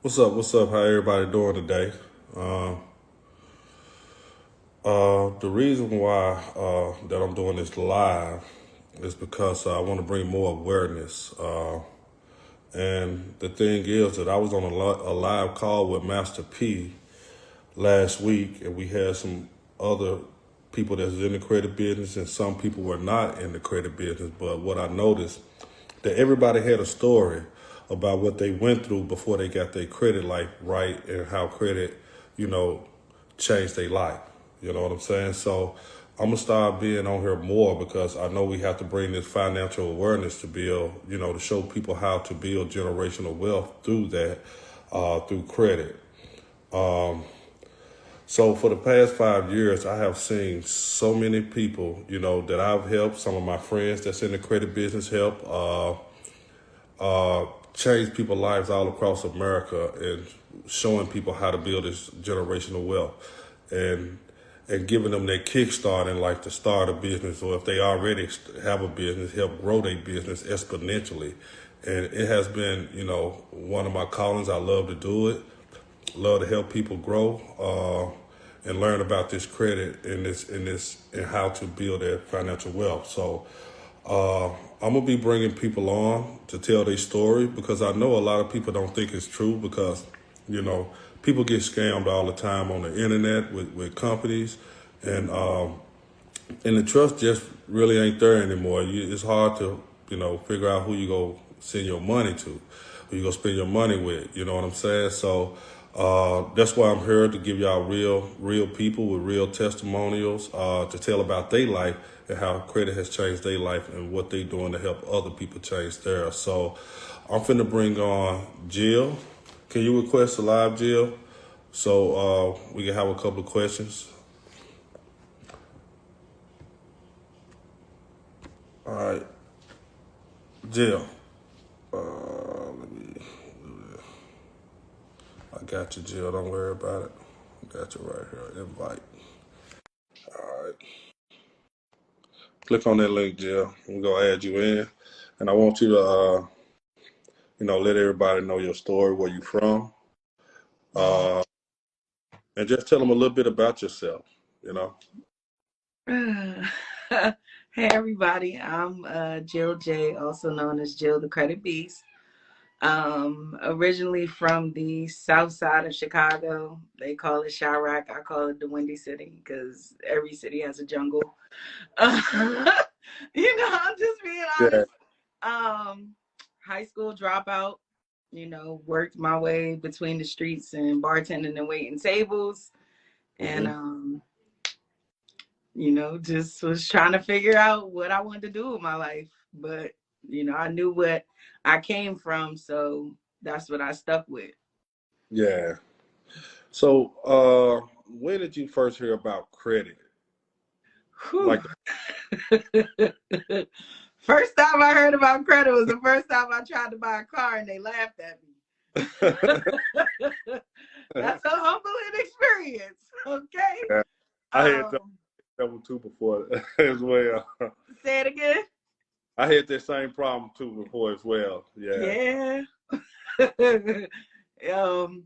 What's up? What's up? How everybody doing today? Uh, the reason why that I'm doing this live is because I want to bring more awareness. And the thing is that I was on a live call with Master P last week, and we had some other people that's in the credit business, and some people were not in the credit business. But what I noticed that everybody had a story about what they went through before they got their credit life right, and how credit, you know, changed their life. You know what I'm saying? So I'm gonna start being on here more because I know we have to bring this financial awareness to build, to show people how to build generational wealth through that, through credit. So for the past 5 years, I have seen so many people, that I've helped. Some of my friends that's in the credit business help change people's lives all across America and showing people how to build this generational wealth, and giving them that kickstart in life to start a business, or if they already have a business, help grow their business exponentially. And it has been, one of my callings. I love to do it. Love to help people grow and learn about this credit and how to build their financial wealth. So I'm gonna be bringing people on to tell their story because I know a lot of people don't think it's true because you know people get scammed all the time on the internet with companies, and and the trust just really ain't there anymore. It's hard to figure out who you go send your money to, who you go spend your money with. You know what I'm saying? So that's why I'm here to give y'all real people with real testimonials to tell about their life and how credit has changed their life and what they doing to help other people change theirs. So I'm finna bring on Jill. Can you request a live, Jill? So we can have a couple of questions. All right, Jill. Let me. I got you, Jill. Don't worry about it. I got you right here. Invite. All right. Click on that link, Jill. We're gonna add you in, and I want you to, let everybody know your story, where you from, uh, and just tell them a little bit about yourself. You know. Hey everybody, I'm Jill J, also known as Jill the Credit Beast. Originally from the south side of Chicago. They call it Chirac. I call it the Windy City because every city has a jungle. I'm just being Yeah. honest. Um, High school dropout, worked my way between the streets and bartending and waiting tables. And Hmm. just was trying to figure out what I wanted to do with my life. But, I knew what I came from, so that's what I stuck with. Yeah. So, when did you first hear about credit? Whew. Like, First time I heard about credit was the first time I tried to buy a car and they laughed at me. That's a humbling experience, okay? yeah, I had Um, that one too before as well. Say it again. I had that same problem too before as well. Yeah. Yeah. um,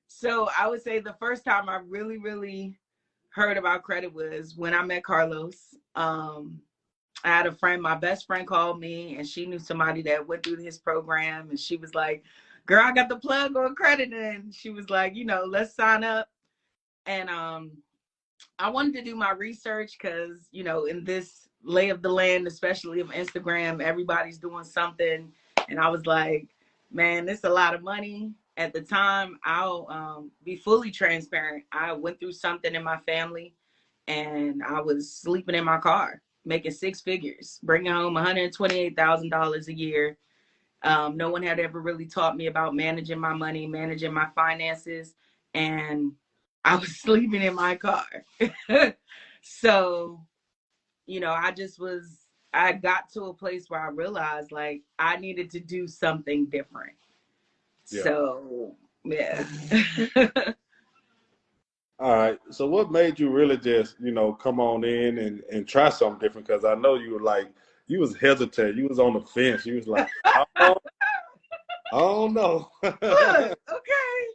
so I would say the first time I really heard about credit was when I met Carlos. I had a friend, my best friend called me and she knew somebody that went through his program and she was like, girl, I got the plug on credit. And she was like, let's sign up. And I wanted to do my research because, in this lay of the land, especially of Instagram, everybody's doing something. And I was like, man, this is a lot of money. At the time, I'll be fully transparent. I went through something in my family and I was sleeping in my car, making six figures, bringing home $128,000 a year. No one had ever really taught me about managing my money, managing my finances, and I was sleeping in my car. So, I got to a place where I realized like I needed to do something different. Yeah. So, yeah. All right. So what made you really just, come on in and try something different? Because I know you were like, you was hesitant. You was on the fence. You was like, oh, I don't know. Look, okay.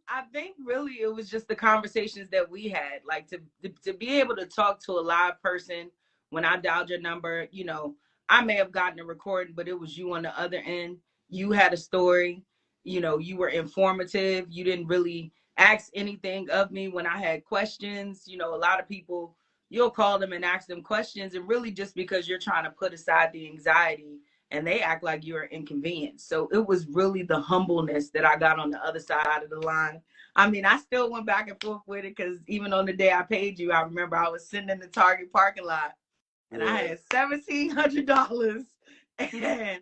I think really it was just the conversations that we had, like to be able to talk to a live person when I dialed your number. You know, I may have gotten a recording, but it was you on the other end. You had a story. You know, you were informative. You didn't really ask anything of me when I had questions. You know, a lot of people, you'll call them and ask them questions, and really just because you're trying to put aside the anxiety, and they act like you're inconvenienced. So it was really the humbleness that I got on the other side of the line. I mean, I still went back and forth with it because even on the day I paid you, I remember I was sitting in the Target parking lot and I had $1,700. And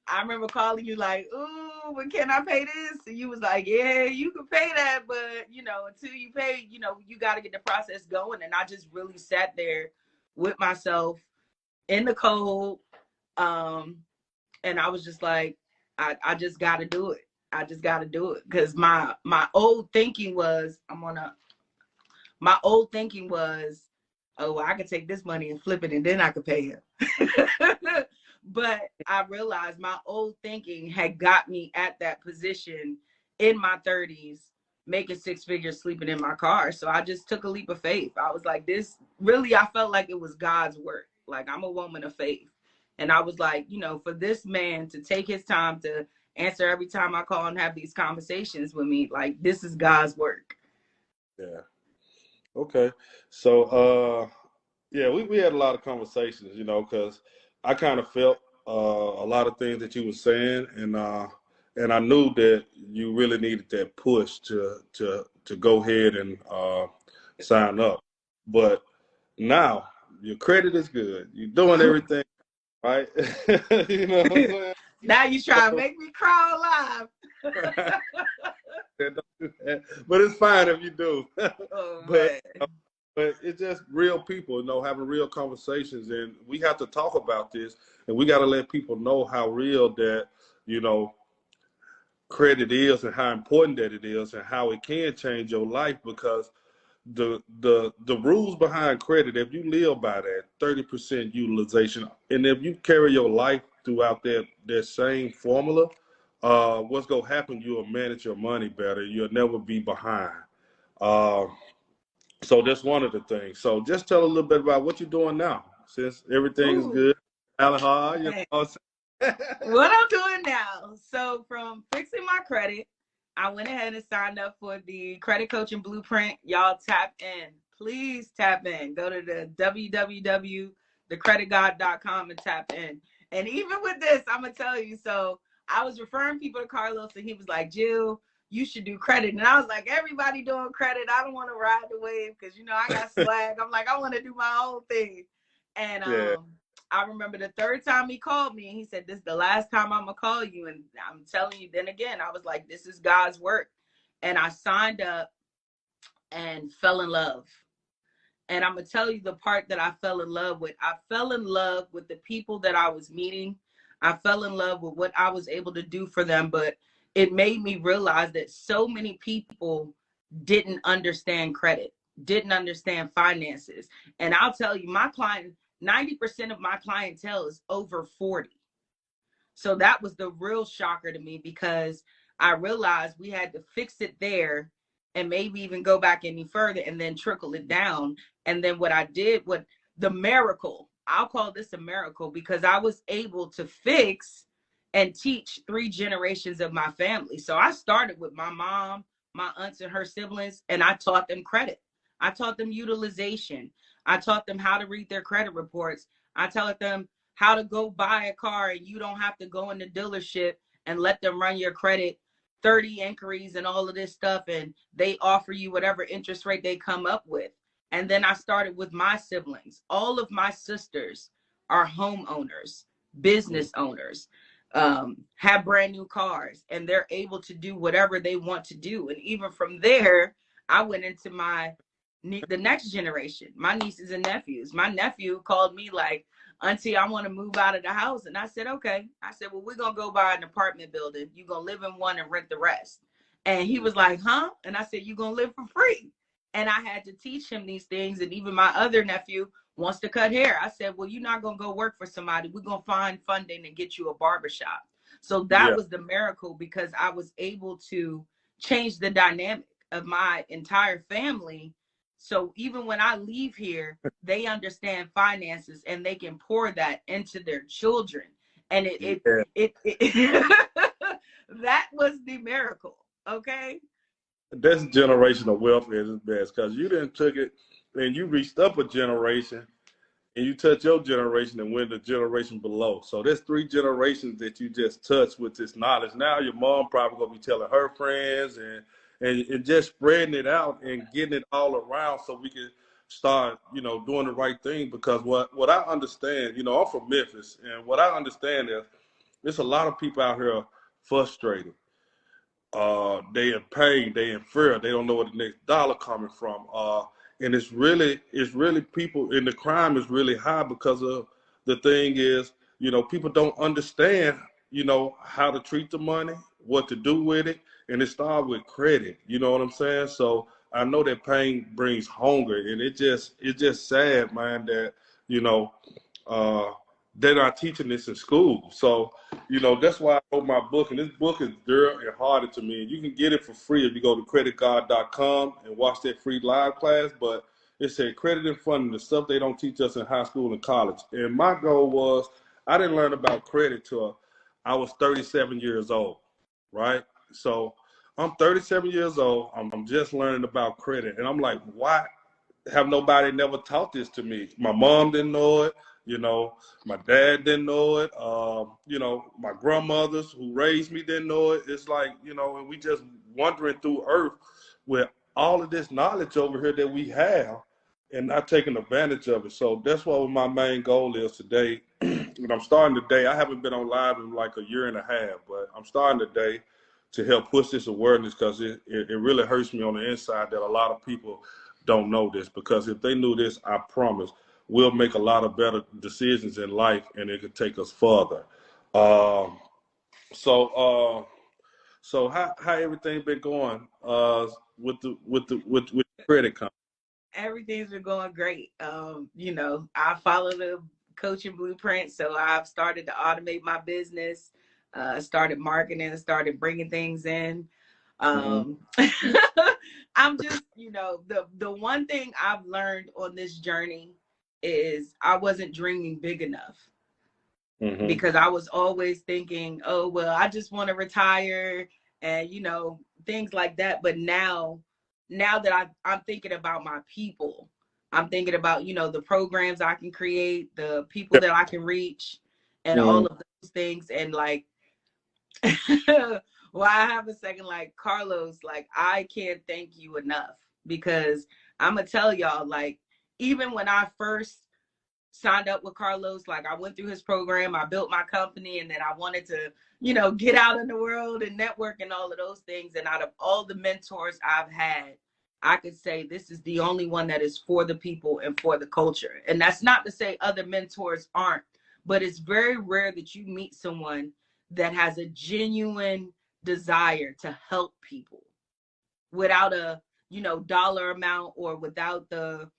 I remember calling you like, ooh, when can I pay this? And you was like, yeah, you can pay that, but you know, until you pay, you know, you got to get the process going. And I just really sat there with myself in the cold. And I was just like, I just got to do it. I just got to do it. Because my old thinking was, oh, I could take this money and flip it and then I could pay him. But I realized my old thinking had got me at that position in my 30s, making 6 figures, sleeping in my car. So I just took a leap of faith. I was like, this really, I felt like it was God's work. Like, I'm a woman of faith. And I was like, you know, for this man to take his time to answer every time I call and have these conversations with me, like, this is God's work. Yeah. Okay. So, yeah, we had a lot of conversations, you know, because I kind of felt a lot of things that you were saying, and I knew that you really needed that push to go ahead and sign up. But now your credit is good. You're doing everything right. You know what I'm saying? Now you try to make me cry live. But it's fine if you do. Oh, but it's just real people, you know, having real conversations, and we have to talk about this, and we got to let people know how real that, you know, credit is, and how important that it is, and how it can change your life. Because the rules behind credit, if you live by that 30% utilization, and if you carry your life throughout that same formula, what's gonna happen? You'll manage your money better. You'll never be behind. So that's one of the things. So just tell a little bit about what you're doing now, since everything's good. Alahar, you know. What I'm doing now. So from fixing my credit, I went ahead and signed up for the credit coaching blueprint. Y'all tap in. Please tap in. Go to the www.thecreditgod.com and tap in. And even with this, I'm going to tell you. So I was referring people to Carlos, and he was like, Jill, you should do credit. And I was like, everybody doing credit. I don't want to ride the wave because, you know, I got swag. I'm like, I want to do my own thing. And I remember the third time he called me, and he said, this is the last time I'm going to call you. And I'm telling you, then again, I was like, this is God's work. And I signed up and fell in love. And I'm going to tell you the part that I fell in love with. I fell in love with the people that I was meeting. I fell in love with what I was able to do for them. But it made me realize that so many people didn't understand credit, didn't understand finances. And I'll tell you, my client, 90% of my clientele is over 40. So that was the real shocker to me, because I realized we had to fix it there and maybe even go back any further and then trickle it down. And then what I did, what the miracle, I'll call this a miracle, because I was able to fix and teach 3 generations of my family. So I started with my mom, my aunts and her siblings, and I taught them credit. I taught them utilization. I taught them how to read their credit reports. I taught them how to go buy a car, and you don't have to go in the dealership and let them run your credit 30 inquiries and all of this stuff, and they offer you whatever interest rate they come up with. And then I started with my siblings. All of my sisters are homeowners, business owners, have brand new cars, and they're able to do whatever they want to do. And even from there, I went into the next generation, my nieces and nephews. My nephew called me like, Auntie, I want to move out of the house. And I said, okay. I said, well, we're going to go buy an apartment building. You're going to live in one and rent the rest. And he was like, huh? And I said, you're going to live for free. And I had to teach him these things. And even my other nephew wants to cut hair. I said, well, you're not going to go work for somebody. We're going to find funding and get you a barbershop. So that was the miracle, because I was able to change the dynamic of my entire family. So even when I leave here, they understand finances and they can pour that into their children. And that was the miracle. Okay. That's generational wealth at its best, because you didn't took it and you reached up a generation and you touch your generation and went the generation below. So there's 3 generations that you just touched with this knowledge. Now your mom probably gonna be telling her friends and just spreading it out and getting it all around so we can start, doing the right thing. Because what I understand, I'm from Memphis, and what I understand is there's a lot of people out here frustrated. They in pain, they in fear, they don't know where the next dollar coming from. And it's really people, and the crime is really high because of the thing is, people don't understand, how to treat the money, what to do with it, and it starts with credit. You know what I'm saying? So I know that pain brings hunger, and it's just sad, man, that they're not teaching this in school. So that's why I wrote my book, and this book is dear and hearted to me. And you can get it for free if you go to creditgod.com and watch that free live class. But it said credit and funding, the stuff they don't teach us in high school and college. And my goal was, I didn't learn about credit till I was 37 years old, right? So I'm 37 years old. I'm just learning about credit. And I'm like, why have nobody never taught this to me? My mom didn't know it. My dad didn't know it. My grandmothers who raised me didn't know it. It's like, and we just wandering through earth with all of this knowledge over here that we have and not taking advantage of it. So that's what my main goal is today. And I'm starting today. I haven't been on live in like a year and a half, but I'm starting today to help push this awareness, because it really hurts me on the inside that a lot of people don't know this. Because if they knew this, I promise, we'll make a lot of better decisions in life, and it could take us further. So how everything been going with the credit company? Everything's been going great. I follow the coaching blueprint, so I've started to automate my business, started marketing, started bringing things in. I'm just, the one thing I've learned on this journey is I wasn't dreaming big enough, because I was always thinking, oh, well, I just want to retire and, things like that. But now that I'm thinking about my people, I'm thinking about, the programs I can create, the people that I can reach, and all of those things. And like, well, I have a second, like, Carlos, like, I can't thank you enough, because I'm gonna tell y'all, like, even when I first signed up with Carlos, like, I went through his program, I built my company, and then I wanted to, get out in the world and network and all of those things. And out of all the mentors I've had, I could say this is the only one that is for the people and for the culture. And that's not to say other mentors aren't, but it's very rare that you meet someone that has a genuine desire to help people without a, dollar amount, or without the,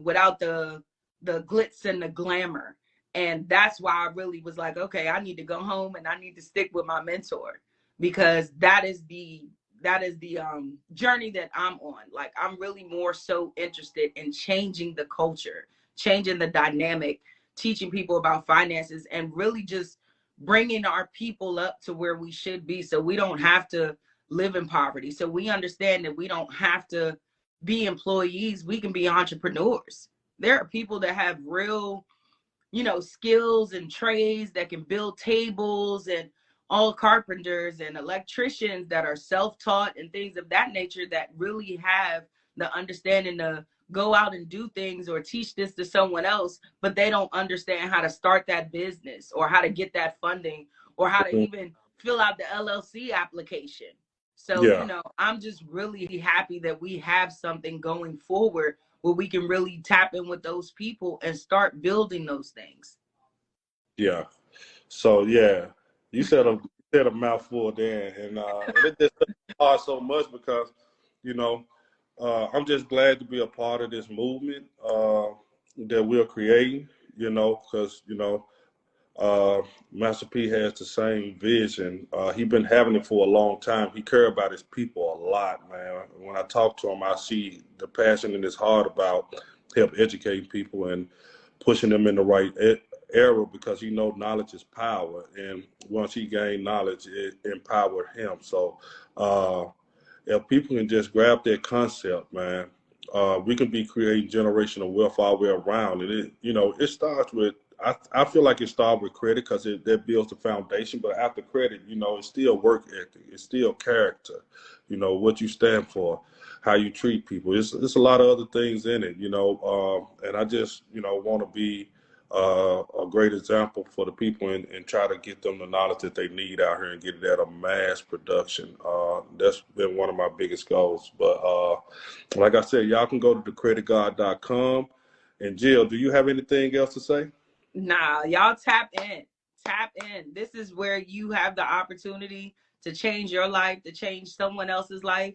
without the glitz and the glamour. And that's why I really was like, okay, I need to go home and I need to stick with my mentor, because that is the journey that I'm on. Like, I'm really more so interested in changing the culture, changing the dynamic, teaching people about finances, and really just bringing our people up to where we should be, so we don't have to live in poverty. So we understand that we don't have to be employees. We can be entrepreneurs. There are people that have real, skills and trades, that can build tables, and all carpenters and electricians that are self-taught and things of that nature, that really have the understanding to go out and do things or teach this to someone else, but they don't understand how to start that business, or how to get that funding, or how to even fill out the LLC application. So, I'm just really happy that we have something going forward where we can really tap in with those people and start building those things. Yeah. So you said a mouthful there, and it just hard so much, because I'm just glad to be a part of this movement that we're creating. Because Master P has the same vision. He been having it for a long time. He care about his people a lot, man. When I talk to him, I see the passion in his heart about help educating people and pushing them in the right era, because he know knowledge is power. And once he gained knowledge, it empowered him. So if people can just grab that concept, man, we can be creating generational wealth all the way around. And it starts with, I feel like it starts with credit, because that builds the foundation. But after credit, it's still work ethic. It's still character, what you stand for, how you treat people. It's a lot of other things in it, and I just, want to be a great example for the people, and try to get them the knowledge that they need out here and get it at a mass production. That's been one of my biggest goals. But like I said, y'all can go to thecreditgod.com. And Jill, do you have anything else to say? Nah, y'all tap in. Tap in. This is where you have the opportunity to change your life, to change someone else's life.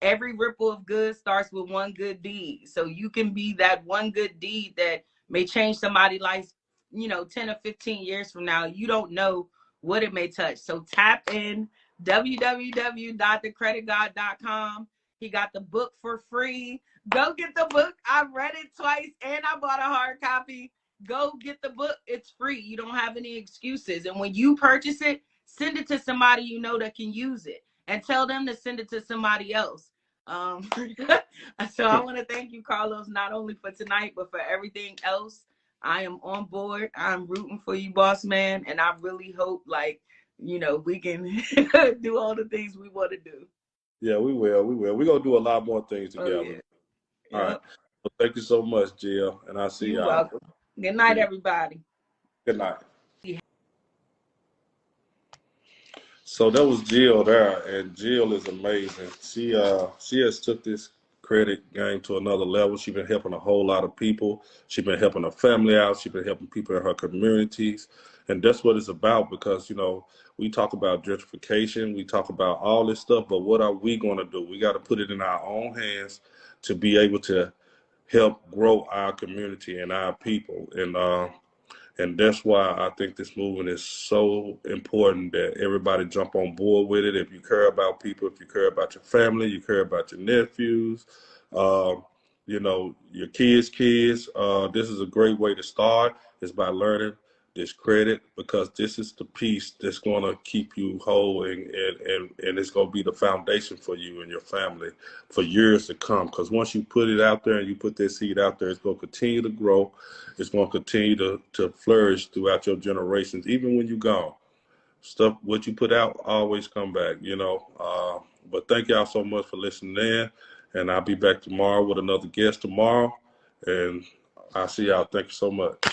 Every ripple of good starts with one good deed. So you can be that one good deed that may change somebody's life, 10 or 15 years from now. You don't know what it may touch. So tap in, www.thecreditgod.com. He got the book for free. Go get the book. I read it twice and I bought a hard copy. Go get the book. It's free. You don't have any excuses. And when you purchase it, send it to somebody you know that can use it, and tell them to send it to somebody else. So I want to thank you, Carlos, not only for tonight, but for everything else. I am on board. I'm rooting for you, boss man. And I really hope, we can do all the things we want to do. Yeah, we will. We're going to do a lot more things together. Oh, yeah. All right. Well, thank you so much, Jill. And I'll see y'all. You're welcome. Good night, everybody. Good night. So that was Jill there, and Jill is amazing. She has took this credit game to another level. She's been helping a whole lot of people. She's been helping her family out. She's been helping people in her communities. And that's what it's about, because, we talk about gentrification, we talk about all this stuff, but what are we going to do? We got to put it in our own hands to be able to help grow our community and our people. And that's why I think this movement is so important, that everybody jump on board with it. If you care about people, if you care about your family, you care about your nephews, your kids, this is a great way to start, is by learning this credit, because this is the piece that's going to keep you whole, and it's going to be the foundation for you and your family for years to come. Because once you put it out there and you put that seed out there, it's going to continue to grow. It's going to continue to flourish throughout your generations, even when you're gone. What you put out always come back, But thank y'all so much for listening in, and I'll be back tomorrow with another guest tomorrow, and I'll see y'all. Thank you so much.